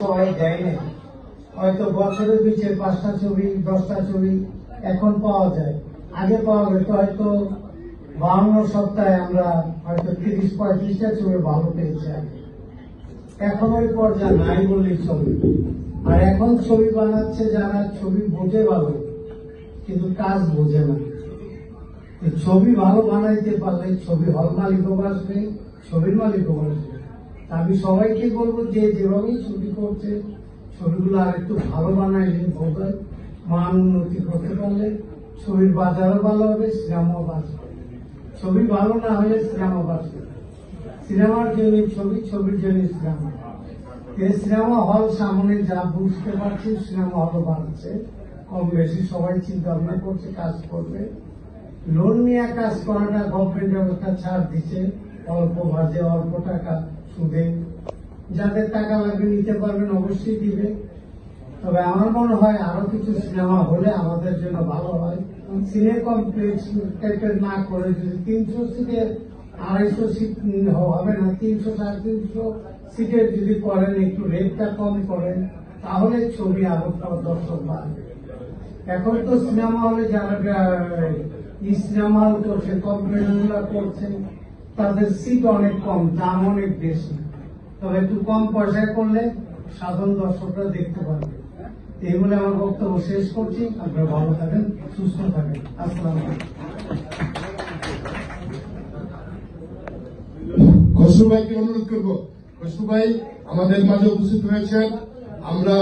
সবাই দেয় না, হয়তো বছরের পিছিয়ে 5টা ছবি 10টা ছবি এখন পাওয়া যায়। আগে পাওয়া যেত হয়তো 52 সপ্তাহে আমরা হয়তো 30-35টা ছবি ভালো পেয়েছি আগে। এখন ওই পর্যায়ে নাই বললেই ছবি। আর এখন ছবি বানাচ্ছে যারা ছবি বোঝে ভালো কিন্তু কাজ বোঝে না। ছবি ভালো বানাইতে পারলে ছবি হল মালিকও বাসবে, ছবির মালিকও বাসবে। আমি সবাইকে বলবো যে যেভাবেই ছবি করছে ছবিগুলো আর একটু ভালো বানাইলে বোধহয় মান উন্নতি করতে পারলে ছবির বাজারও ভালো হবে, সিনেমাও বাঁচবে। ছবি ভালো না হলে সিনেমা বাঁচবে। সিনেমার জন্য ছবি, ছবির জন্য সিনেমা। এই সিনেমা হল সামনে যা বুঝতে পারছি সিনেমা হল বাড়ছে, কম বেশি সবাই চিন্তা ভাবনা করছে কাজ করবে। লোন নিয়ে কাজ করাটা গভর্নমেন্ট ব্যবস্থা ছাড় দিচ্ছে, অল্প বাজে অল্প টাকা সুদে। যাদের টাকা লাগবে নিতে পারবেন, অবশ্যই দিবে। তবে আমার মনে হয় আরো কিছু সিনেমা হলে আমাদের জন্য ভালো হয়। সিনে কমপ্লেক্স টাইপের না করে যদি 300 সিটের 250 সিট হবে না, 300-350 সিটের যদি করেন, একটু রেটটা কম করেন, তাহলে ছবি আরো দর্শক বাড়বে। এখন তো সিনেমা হলে যারা সিনেমা হল করছে, কম্পিটিশনগুলো করছে, তাদের সিট অনেক কম, দাম অনেক বেশি। তবে একটু কম পয়সায় করলে সাধারণ দর্শকরা দেখতে পারবে। এই বলে আমার বক্তব্য শেষ করছি। আপনারা ভালো থাকেন, সুস্থ থাকেন। আসসালামু আলাইকুম। খসরু ভাইকে অনুরোধ করবো, খসরু ভাই আমাদের মাঝে উপস্থিত হয়েছেন। আমরা